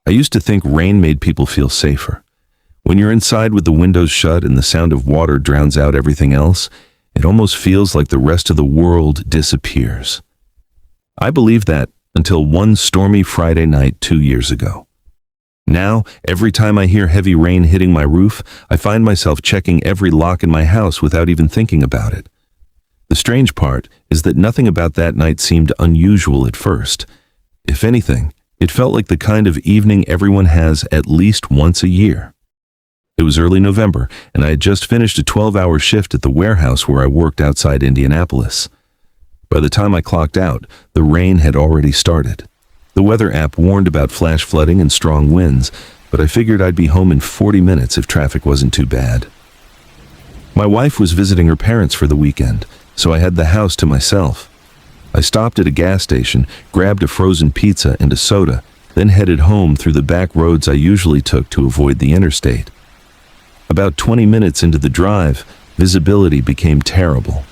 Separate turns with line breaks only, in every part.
I used to think rain made people feel safer. When you're inside with the windows shut and the sound of water drowns out everything else, it almost feels like the rest of the world disappears. I believed that until one stormy Friday night 2 years ago. Now, every time I hear heavy rain hitting my roof, I find myself checking every lock in my house without even thinking about it. The strange part is that nothing about that night seemed unusual at first. If anything, it felt like the kind of evening everyone has at least once a year. It was early November, and I had just finished a 12-hour shift at the warehouse where I worked outside Indianapolis. By the time I clocked out, the rain had already started. The weather app warned about flash flooding and strong winds, but I figured I'd be home in 40 minutes if traffic wasn't too bad. My wife was visiting her parents for the weekend, so I had the house to myself. I stopped at a gas station, grabbed a frozen pizza and a soda, then headed home through the back roads I usually took to avoid the interstate. About 20 minutes into the drive, visibility became terrible.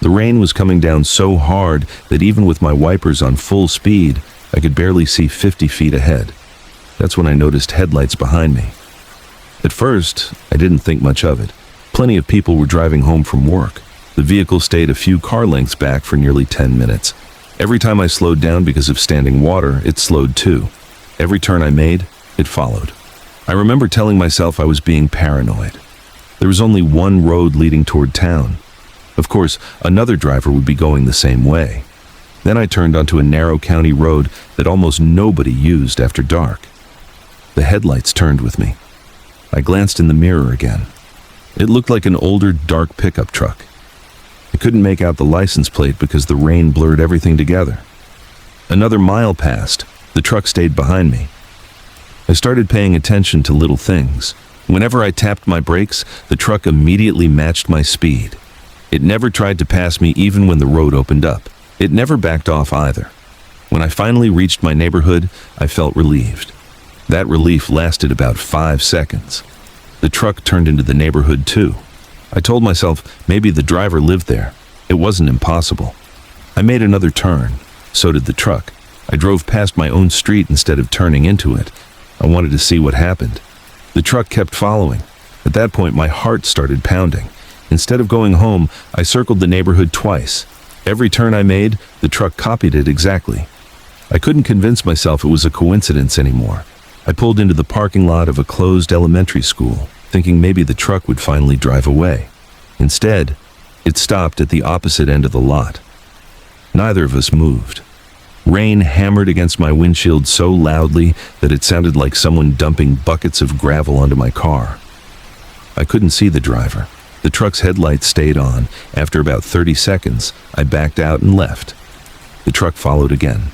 The rain was coming down so hard that even with my wipers on full speed, I could barely see 50 feet ahead. That's when I noticed headlights behind me. At first, I didn't think much of it. Plenty of people were driving home from work. The vehicle stayed a few car lengths back for nearly 10 minutes. Every time I slowed down because of standing water, it slowed too. Every turn I made, it followed. I remember telling myself I was being paranoid. There was only one road leading toward town. Of course, another driver would be going the same way. Then I turned onto a narrow county road that almost nobody used after dark. The headlights turned with me. I glanced in the mirror again. It looked like an older, dark pickup truck. I couldn't make out the license plate because the rain blurred everything together. Another mile passed. The truck stayed behind me. I started paying attention to little things. Whenever I tapped my brakes, the truck immediately matched my speed. It never tried to pass me even when the road opened up. It never backed off either. When I finally reached my neighborhood, I felt relieved. That relief lasted about 5 seconds. The truck turned into the neighborhood too. I told myself maybe the driver lived there. It wasn't impossible. I made another turn. So did the truck. I drove past my own street instead of turning into it. I wanted to see what happened. The truck kept following. At that point, my heart started pounding. Instead of going home, I circled the neighborhood twice. Every turn I made, the truck copied it exactly. I couldn't convince myself it was a coincidence anymore. I pulled into the parking lot of a closed elementary school, thinking maybe the truck would finally drive away. Instead, it stopped at the opposite end of the lot. Neither of us moved. Rain hammered against my windshield so loudly that it sounded like someone dumping buckets of gravel onto my car. I couldn't see the driver. The truck's headlights stayed on. After about 30 seconds, I backed out and left. The truck followed again.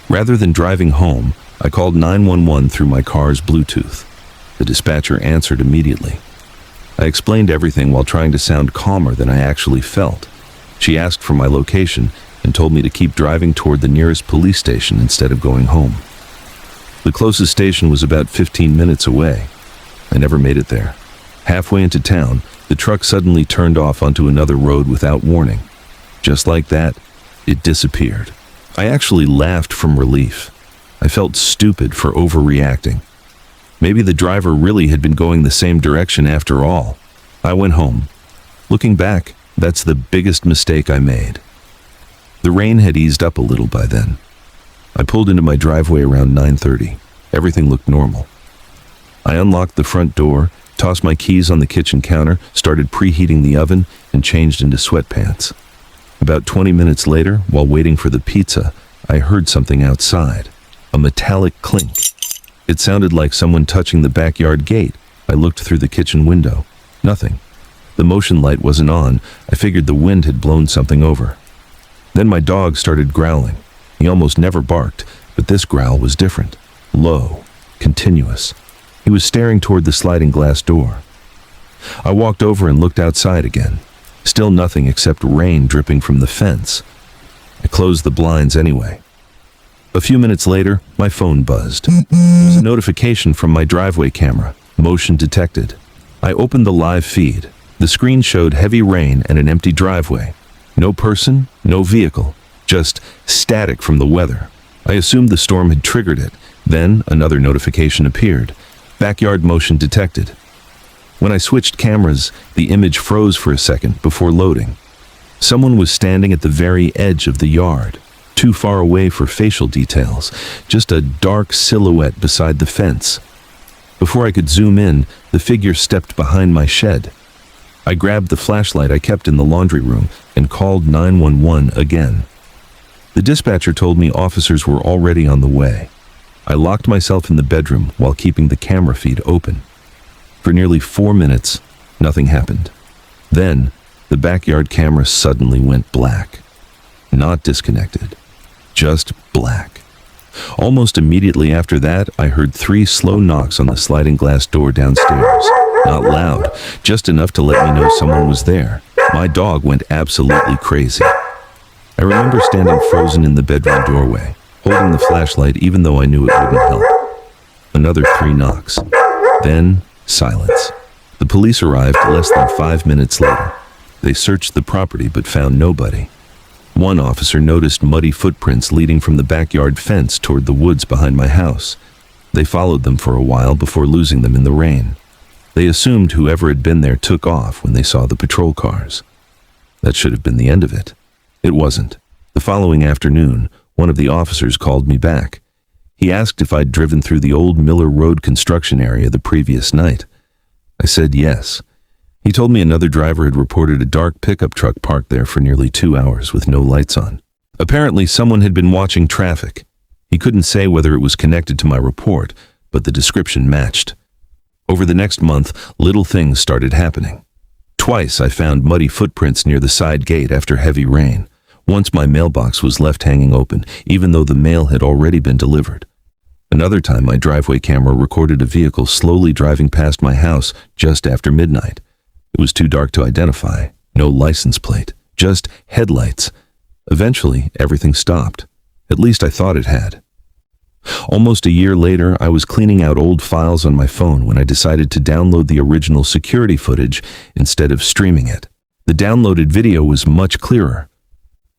Rather than driving home, I called 911 through my car's Bluetooth. The dispatcher answered immediately. I explained everything while trying to sound calmer than I actually felt. She asked for my location and told me to keep driving toward the nearest police station instead of going home. The closest station was about 15 minutes away. I never made it there. Halfway into town, the truck suddenly turned off onto another road without warning. Just like that, it disappeared. I actually laughed from relief. I felt stupid for overreacting. Maybe the driver really had been going the same direction after all. I went home. Looking back, that's the biggest mistake I made. The rain had eased up a little by then. I pulled into my driveway around 9:30. Everything looked normal. I unlocked the front door, tossed my keys on the kitchen counter, started preheating the oven, and changed into sweatpants. About 20 minutes later, while waiting for the pizza, I heard something outside. A metallic clink. It sounded like someone touching the backyard gate. I looked through the kitchen window. Nothing. The motion light wasn't on. I figured the wind had blown something over. Then my dog started growling. He almost never barked, but this growl was different. Low. Continuous. He was staring toward the sliding glass door. I walked over and looked outside again. Still nothing except rain dripping from the fence. I closed the blinds anyway. A few minutes later, my phone buzzed. It was a notification from my driveway camera. Motion detected. I opened the live feed. The screen showed heavy rain and an empty driveway. No person, no vehicle, just static from the weather. I assumed the storm had triggered it. Then another notification appeared. Backyard motion detected. When I switched cameras, the image froze for a second before loading. Someone was standing at the very edge of the yard, too far away for facial details, just a dark silhouette beside the fence. Before I could zoom in, the figure stepped behind my shed. I grabbed the flashlight I kept in the laundry room and called 911 again. The dispatcher told me officers were already on the way. I locked myself in the bedroom while keeping the camera feed open. For nearly 4 minutes, nothing happened. Then, the backyard camera suddenly went black. Not disconnected, just black. Almost immediately after that, I heard 3 slow knocks on the sliding glass door downstairs. Not loud, just enough to let me know someone was there. My dog went absolutely crazy. I remember standing frozen in the bedroom doorway, holding the flashlight even though I knew it wouldn't help. Another 3 knocks. Then, silence. The police arrived less than 5 minutes later. They searched the property but found nobody. One officer noticed muddy footprints leading from the backyard fence toward the woods behind my house. They followed them for a while before losing them in the rain. They assumed whoever had been there took off when they saw the patrol cars. That should have been the end of it. It wasn't. The following afternoon, one of the officers called me back. He asked if I'd driven through the old Miller Road construction area the previous night. I said yes. He told me another driver had reported a dark pickup truck parked there for nearly 2 hours with no lights on. Apparently, someone had been watching traffic. He couldn't say whether it was connected to my report, but the description matched. Over the next month, little things started happening. Twice I found muddy footprints near the side gate after heavy rain. Once my mailbox was left hanging open, even though the mail had already been delivered. Another time my driveway camera recorded a vehicle slowly driving past my house just after midnight. It was too dark to identify. No license plate, just headlights. Eventually, everything stopped. At least I thought it had. Almost a year later, I was cleaning out old files on my phone when I decided to download the original security footage instead of streaming it. The downloaded video was much clearer.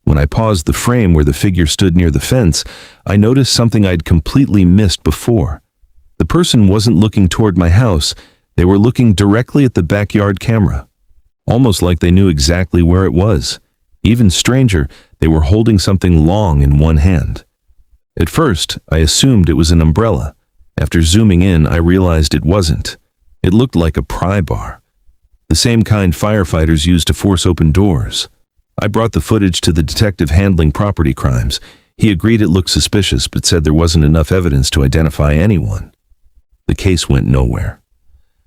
When I paused the frame where the figure stood near the fence, I noticed something I'd completely missed before. The person wasn't looking toward my house. They were looking directly at the backyard camera, almost like they knew exactly where it was. Even stranger, they were holding something long in one hand. At first, I assumed it was an umbrella. After zooming in, I realized it wasn't. It looked like a pry bar, the same kind firefighters use to force open doors. I brought the footage to the detective handling property crimes. He agreed it looked suspicious, but said there wasn't enough evidence to identify anyone. The case went nowhere.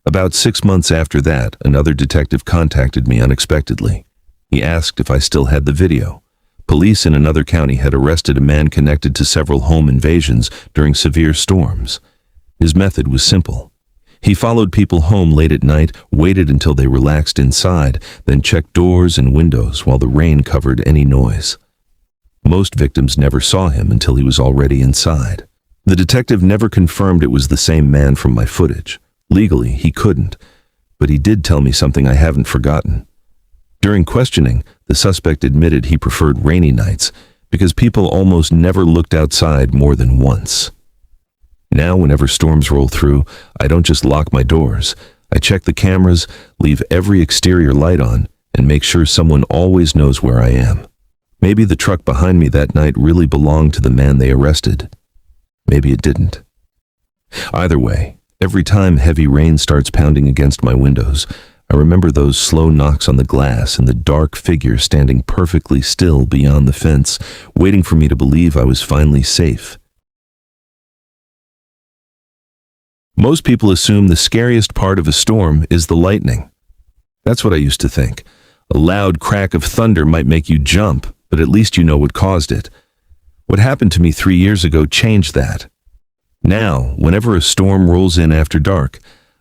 About 6 months after that, another detective contacted me unexpectedly. He asked if I still had the video. Police in another county had arrested a man connected to several home invasions during severe storms. His method was simple. He followed people home late at night, waited until they relaxed inside, then checked doors and windows while the rain covered any noise. Most victims never saw him until he was already inside. The detective never confirmed it was the same man from my footage. Legally, he couldn't, but he did tell me something I haven't forgotten. During questioning, the suspect admitted he preferred rainy nights because people almost never looked outside more than once. Now, whenever storms roll through, I don't just lock my doors. I check the cameras, leave every exterior light on, and make sure someone always knows where I am. Maybe the truck behind me that night really belonged to the man they arrested. Maybe it didn't. Either way, every time heavy rain starts pounding against my windows, I remember those slow knocks on the glass and the dark figure standing perfectly still beyond the fence, waiting for me to believe I was finally safe. Most people assume the scariest part of a storm is the lightning. That's what I used to think. A loud crack of thunder might make you jump, but at least you know what caused it. What happened to me 3 years ago changed that. Now, whenever a storm rolls in after dark,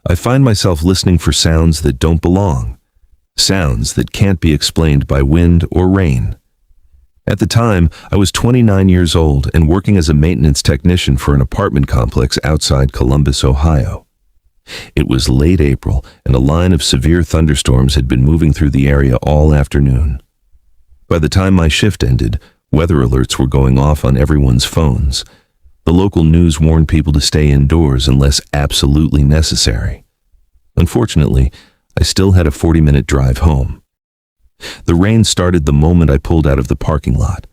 I find myself listening for sounds that don't belong, sounds that can't be explained by wind or rain. At the time, I was 29 years old and working as a maintenance technician for an apartment complex outside Columbus, Ohio. It was late April, and a line of severe thunderstorms had been moving through the area all afternoon. By the time my shift ended, weather alerts were going off on everyone's phones. The local news warned people to stay indoors unless absolutely necessary. Unfortunately, I still had a 40-minute drive home. The rain started the moment I pulled out of the parking lot.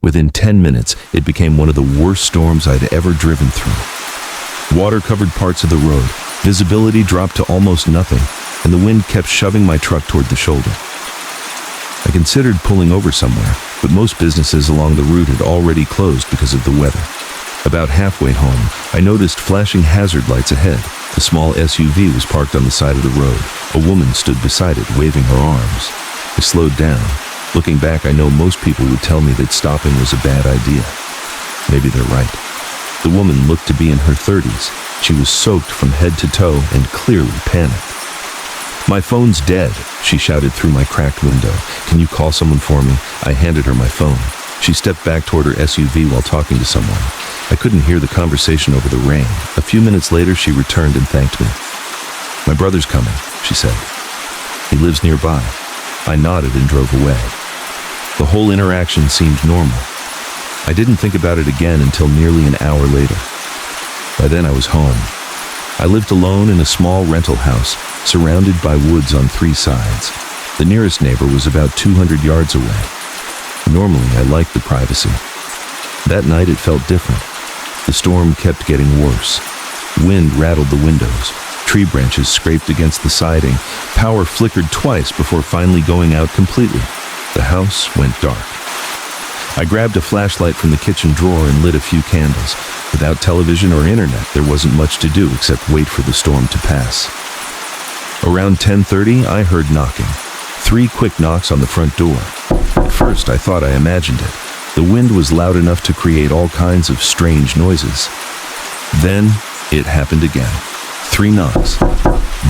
Within 10 minutes, it became one of the worst storms I'd ever driven through. Water covered parts of the road, visibility dropped to almost nothing, and the wind kept shoving my truck toward the shoulder. I considered pulling over somewhere, but most businesses along the route had already closed because of the weather. About halfway home, I noticed flashing hazard lights ahead. A small SUV was parked on the side of the road. A woman stood beside it, waving her arms. I slowed down. Looking back, I know most people would tell me that stopping was a bad idea. Maybe they're right. The woman looked to be in her 30s. She was soaked from head to toe and clearly panicked. "My phone's dead," she shouted through my cracked window. "Can you call someone for me?" I handed her my phone. She stepped back toward her SUV while talking to someone. I couldn't hear the conversation over the rain. A few minutes later, she returned and thanked me. "My brother's coming," she said. "He lives nearby." I nodded and drove away. The whole interaction seemed normal. I didn't think about it again until nearly an hour later. By then I was home. I lived alone in a small rental house, surrounded by woods on 3 sides. The nearest neighbor was about 200 yards away. Normally, I liked the privacy. That night it felt different. The storm kept getting worse. Wind rattled the windows. Tree branches scraped against the siding. Power flickered twice before finally going out completely. The house went dark. I grabbed a flashlight from the kitchen drawer and lit a few candles. Without television or internet, there wasn't much to do except wait for the storm to pass. Around 10:30, I heard knocking. 3 quick knocks on the front door. At first, I thought I imagined it. The wind was loud enough to create all kinds of strange noises. Then, it happened again. 3 knocks.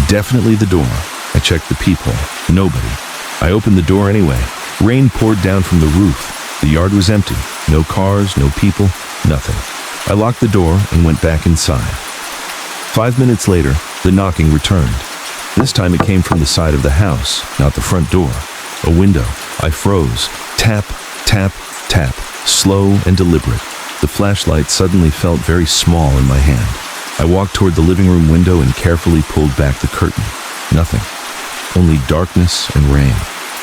Definitely the door. I checked the peephole. Nobody. I opened the door anyway. Rain poured down from the roof. The yard was empty. No cars, no people, nothing. I locked the door and went back inside. 5 minutes later, the knocking returned. This time it came from the side of the house, not the front door. A window. I froze. Tap, tap, tap. Slow and deliberate. The flashlight suddenly felt very small in my hand. I walked toward the living room window and carefully pulled back the curtain. Nothing. Only darkness and rain.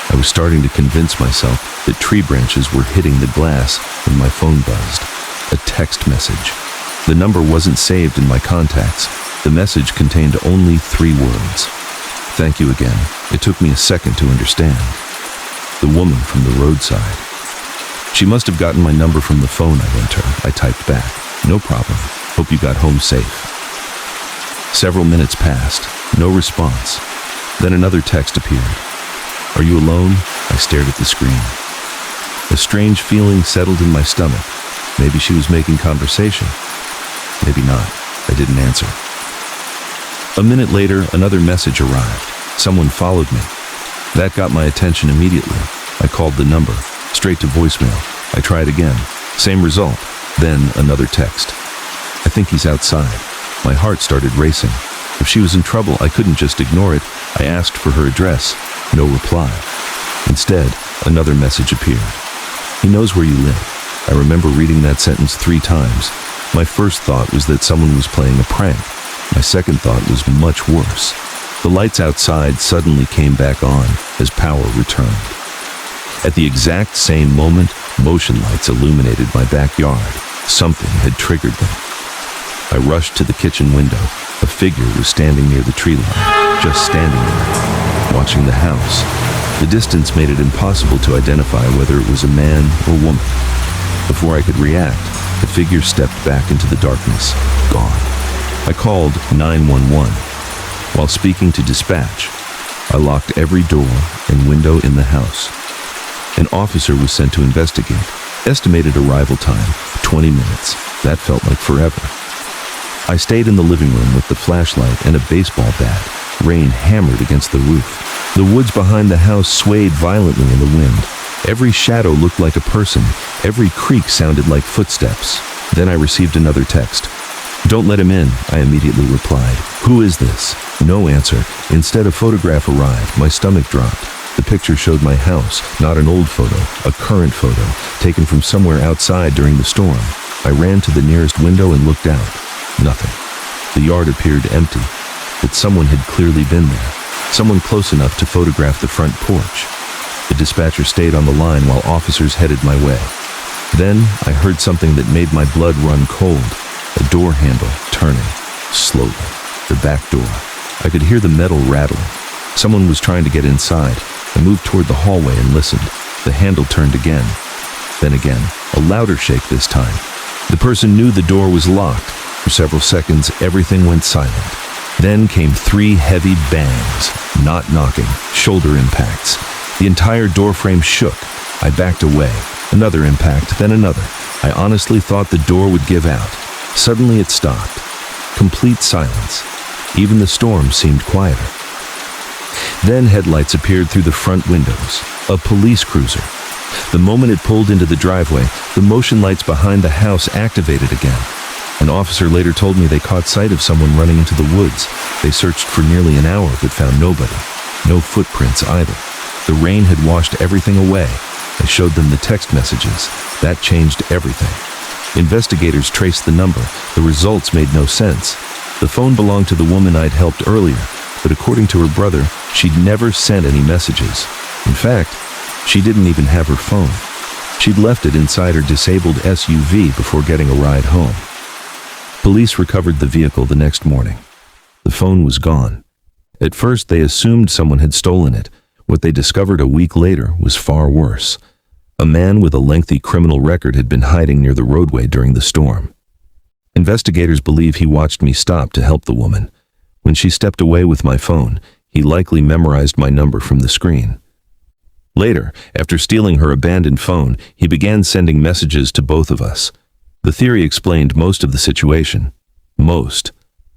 I was starting to convince myself that tree branches were hitting the glass when my phone buzzed. A text message. The number wasn't saved in my contacts. The message contained only 3 words. "Thank you again." It took me a second to understand. The woman from the roadside. She must have gotten my number from the phone I lent her. I typed back. "No problem. Hope you got home safe." Several minutes passed. No response. Then another text appeared. "Are you alone?" I stared at the screen. A strange feeling settled in my stomach. Maybe she was making conversation. Maybe not. I didn't answer. A minute later, another message arrived. Someone followed me. That got my attention immediately. I called the number. Straight to voicemail. I tried again. Same result. Then another text. "I think he's outside." My heart started racing. If she was in trouble, I couldn't just ignore it. I asked for her address. No reply. Instead, another message appeared. "He knows where you live." I remember reading that sentence 3 times. My first thought was that someone was playing a prank. My second thought was much worse. The lights outside suddenly came back on as power returned. At the exact same moment, motion lights illuminated my backyard. Something had triggered them. I rushed to the kitchen window. A figure was standing near the tree line, just standing there, watching the house. The distance made it impossible to identify whether it was a man or woman. Before I could react, the figure stepped back into the darkness, gone. I called 911. While speaking to dispatch, I locked every door and window in the house. An officer was sent to investigate. Estimated arrival time, 20 minutes. That felt like forever. I stayed in the living room with the flashlight and a baseball bat. Rain hammered against the roof. The woods behind the house swayed violently in the wind. Every shadow looked like a person. Every creak sounded like footsteps. Then I received another text. "Don't let him in," I immediately replied. "Who is this?" No answer. Instead, a photograph arrived. My stomach dropped. The picture showed my house, not an old photo, a current photo, taken from somewhere outside during the storm. I ran to the nearest window and looked out. Nothing. The yard appeared empty, but someone had clearly been there. Someone close enough to photograph the front porch. The dispatcher stayed on the line while officers headed my way. Then I heard something that made my blood run cold. A door handle turning, slowly. The back door. I could hear the metal rattling. Someone was trying to get inside. I moved toward the hallway and listened. The handle turned again. Then again, a louder shake this time. The person knew the door was locked. For several seconds, everything went silent. Then came 3 heavy bangs, not knocking, shoulder impacts. The entire doorframe shook. I backed away. Another impact, then another. I honestly thought the door would give out. Suddenly it stopped. Complete silence. Even the storm seemed quieter. Then headlights appeared through the front windows. A police cruiser. The moment it pulled into the driveway, the motion lights behind the house activated again. An officer later told me they caught sight of someone running into the woods. They searched for nearly an hour but found nobody. No footprints either. The rain had washed everything away. I showed them the text messages. That changed everything. Investigators traced the number. The results made no sense. The phone belonged to the woman I'd helped earlier, but according to her brother, she'd never sent any messages. In fact, she didn't even have her phone. She'd left it inside her disabled SUV before getting a ride home. Police recovered the vehicle the next morning. The phone was gone. At first, they assumed someone had stolen it. What they discovered a week later was far worse. A man with a lengthy criminal record had been hiding near the roadway during the storm. Investigators believe he watched me stop to help the woman. When she stepped away with my phone, he likely memorized my number from the screen. Later, after stealing her abandoned phone, he began sending messages to both of us. The theory explained most of the situation. Most.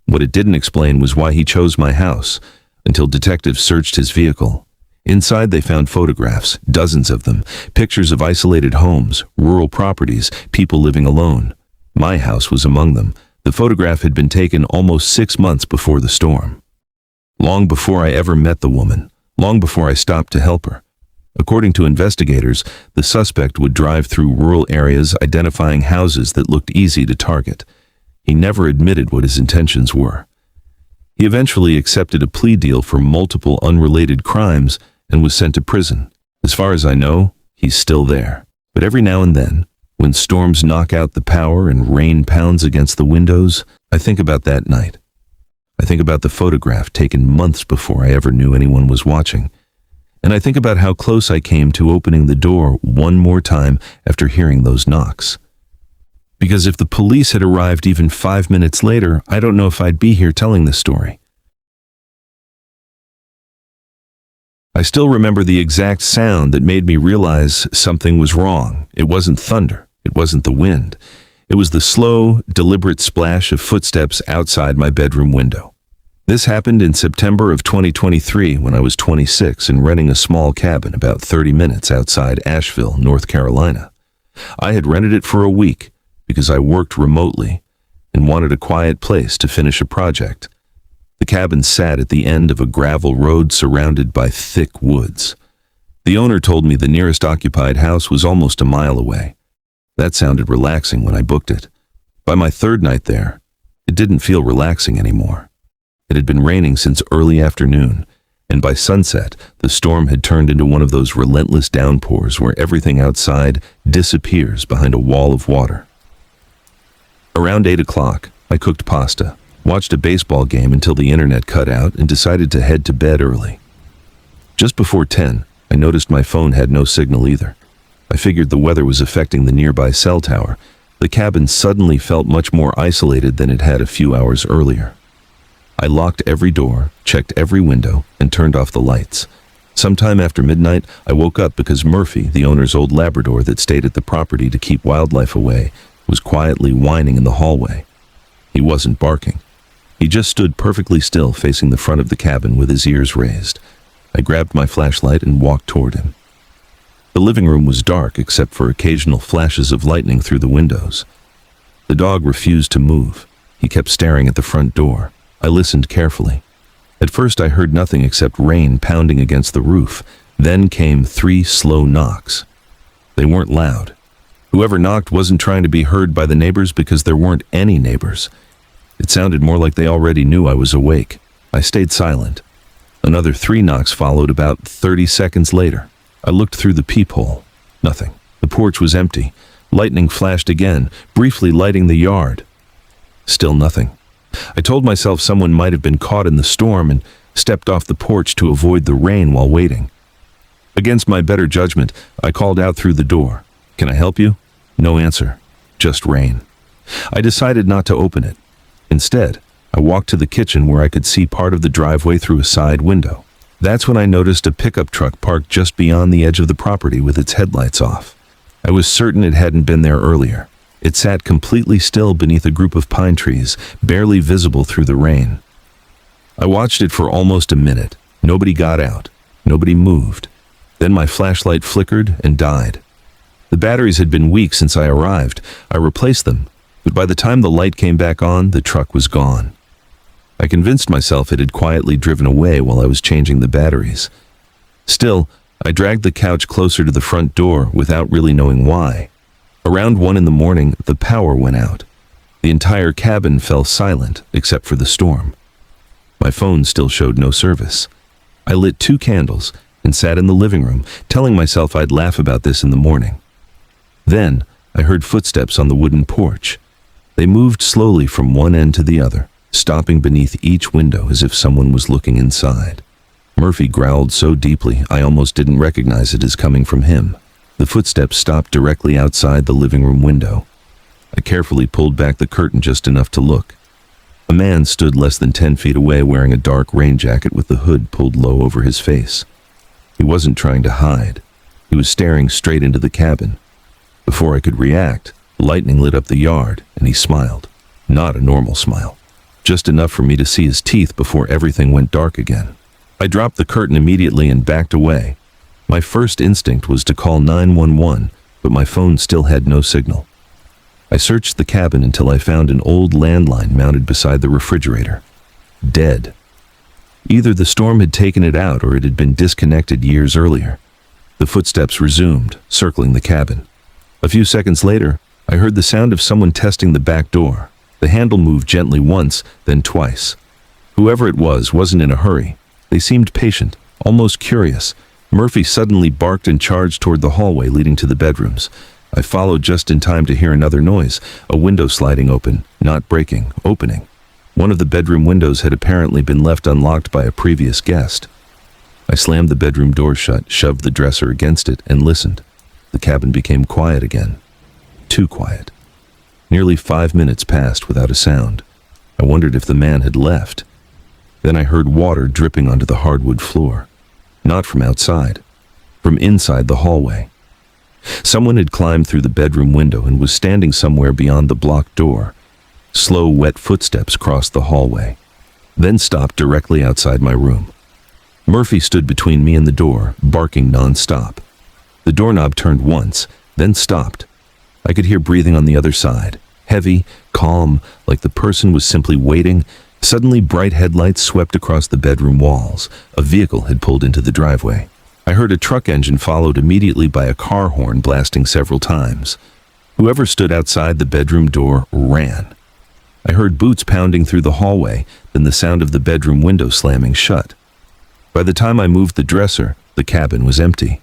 What it didn't explain was why he chose my house, until detectives searched his vehicle. Inside they found photographs, dozens of them, pictures of isolated homes, rural properties, people living alone. My house was among them. The photograph had been taken almost 6 months before the storm. Long before I ever met the woman, long before I stopped to help her. According to investigators, the suspect would drive through rural areas identifying houses that looked easy to target. He never admitted what his intentions were. He eventually accepted a plea deal for multiple unrelated crimes and was sent to prison. As far as I know, he's still there. But every now and then, when storms knock out the power and rain pounds against the windows, I think about that night. I think about the photograph taken months before I ever knew anyone was watching. And I think about how close I came to opening the door one more time after hearing those knocks. Because if the police had arrived even 5 minutes later, I don't know if I'd be here telling this story. I still remember the exact sound that made me realize something was wrong. It wasn't thunder. It wasn't the wind. It was the slow, deliberate splash of footsteps outside my bedroom window. This happened in September of 2023 when I was 26 and renting a small cabin about 30 minutes outside Asheville, North Carolina. I had rented it for a week because I worked remotely and wanted a quiet place to finish a project. The cabin sat at the end of a gravel road surrounded by thick woods. The owner told me the nearest occupied house was almost a mile away. That sounded relaxing when I booked it. By my 3rd night there, it didn't feel relaxing anymore. It had been raining since early afternoon, and by sunset, the storm had turned into one of those relentless downpours where everything outside disappears behind a wall of water. Around 8 o'clock, I cooked pasta, watched a baseball game until the internet cut out, and decided to head to bed early. Just before 10, I noticed my phone had no signal either. I figured the weather was affecting the nearby cell tower. The cabin suddenly felt much more isolated than it had a few hours earlier. I locked every door, checked every window, and turned off the lights. Sometime after midnight, I woke up because Murphy, the owner's old Labrador that stayed at the property to keep wildlife away, was quietly whining in the hallway. He wasn't barking. He just stood perfectly still facing the front of the cabin with his ears raised. I grabbed my flashlight and walked toward him. The living room was dark except for occasional flashes of lightning through the windows. The dog refused to move. He kept staring at the front door. I listened carefully. At first I heard nothing except rain pounding against the roof. Then came 3 slow knocks. They weren't loud. Whoever knocked wasn't trying to be heard by the neighbors because there weren't any neighbors. It sounded more like they already knew I was awake. I stayed silent. Another 3 knocks followed about 30 seconds later. I looked through the peephole. Nothing. The porch was empty. Lightning flashed again, briefly lighting the yard. Still nothing. I told myself someone might have been caught in the storm and stepped off the porch to avoid the rain while waiting. Against my better judgment, I called out through the door. "Can I help you?" No answer. Just rain. I decided not to open it. Instead, I walked to the kitchen where I could see part of the driveway through a side window. That's when I noticed a pickup truck parked just beyond the edge of the property with its headlights off. I was certain it hadn't been there earlier. It sat completely still beneath a group of pine trees, barely visible through the rain. I watched it for almost a minute. Nobody got out. Nobody moved. Then my flashlight flickered and died. The batteries had been weak since I arrived. I replaced them, but by the time the light came back on, the truck was gone. I convinced myself it had quietly driven away while I was changing the batteries. Still, I dragged the couch closer to the front door without really knowing why. Around 1 in the morning, the power went out. The entire cabin fell silent, except for the storm. My phone still showed no service. I lit 2 candles and sat in the living room, telling myself I'd laugh about this in the morning. Then, I heard footsteps on the wooden porch. They moved slowly from one end to the other, stopping beneath each window as if someone was looking inside. Murphy growled so deeply I almost didn't recognize it as coming from him. The footsteps stopped directly outside the living room window. I carefully pulled back the curtain just enough to look. A man stood less than 10 feet away wearing a dark rain jacket with the hood pulled low over his face. He wasn't trying to hide. He was staring straight into the cabin. Before I could react, lightning lit up the yard, and he smiled. Not a normal smile. Just enough for me to see his teeth before everything went dark again. I dropped the curtain immediately and backed away. My first instinct was to call 911, but my phone still had no signal. I searched the cabin until I found an old landline mounted beside the refrigerator. Dead. Either the storm had taken it out or it had been disconnected years earlier. The footsteps resumed, circling the cabin. A few seconds later, I heard the sound of someone testing the back door. The handle moved gently once, then twice. Whoever it was wasn't in a hurry. They seemed patient, almost curious. Murphy suddenly barked and charged toward the hallway leading to the bedrooms. I followed just in time to hear another noise, a window sliding open, not breaking, opening. One of the bedroom windows had apparently been left unlocked by a previous guest. I slammed the bedroom door shut, shoved the dresser against it, and listened. The cabin became quiet again. Too quiet. Nearly 5 minutes passed without a sound. I wondered if the man had left. Then I heard water dripping onto the hardwood floor. Not from outside, from inside the hallway. Someone had climbed through the bedroom window and was standing somewhere beyond the blocked door. Slow, wet footsteps crossed the hallway, then stopped directly outside my room. Murphy stood between me and the door, barking non-stop. The doorknob turned once, then stopped. I could hear breathing on the other side, heavy, calm, like the person was simply waiting. Suddenly, bright headlights swept across the bedroom walls. A vehicle had pulled into the driveway. I heard a truck engine followed immediately by a car horn blasting several times. Whoever stood outside the bedroom door ran. I heard boots pounding through the hallway, then the sound of the bedroom window slamming shut. By the time I moved the dresser, the cabin was empty.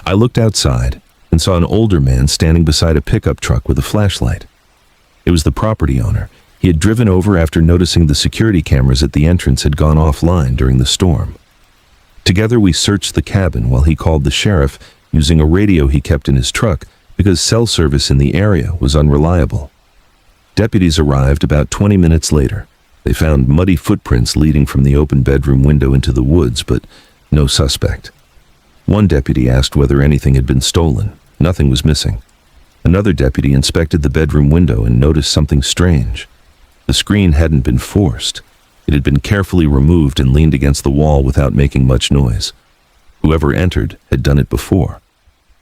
I looked outside and saw an older man standing beside a pickup truck with a flashlight. It was the property owner. He had driven over after noticing the security cameras at the entrance had gone offline during the storm. Together we searched the cabin while he called the sheriff using a radio he kept in his truck because cell service in the area was unreliable. Deputies arrived about 20 minutes later. They found muddy footprints leading from the open bedroom window into the woods, but no suspect. One deputy asked whether anything had been stolen. Nothing was missing. Another deputy inspected the bedroom window and noticed something strange. The screen hadn't been forced. It had been carefully removed and leaned against the wall without making much noise. Whoever entered had done it before.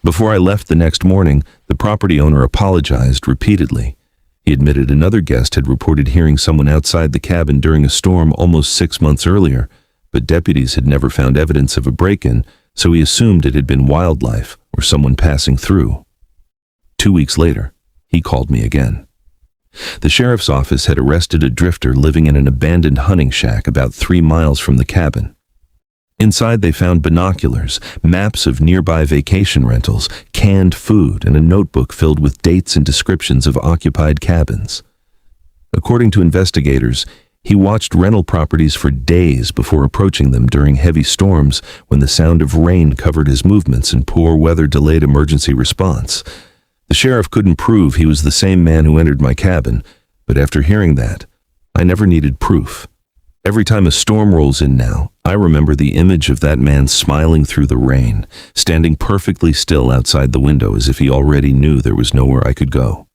Before I left the next morning, the property owner apologized repeatedly. He admitted another guest had reported hearing someone outside the cabin during a storm almost 6 months earlier, but deputies had never found evidence of a break-in, so he assumed it had been wildlife or someone passing through. 2 weeks later, he called me again. The sheriff's office had arrested a drifter living in an abandoned hunting shack about 3 miles from the cabin. Inside they found binoculars, maps of nearby vacation rentals, canned food, and a notebook filled with dates and descriptions of occupied cabins. According to investigators, he watched rental properties for days before approaching them during heavy storms when the sound of rain covered his movements and poor weather delayed emergency response. The sheriff couldn't prove he was the same man who entered my cabin, but after hearing that, I never needed proof. Every time a storm rolls in now, I remember the image of that man smiling through the rain, standing perfectly still outside the window as if he already knew there was nowhere I could go.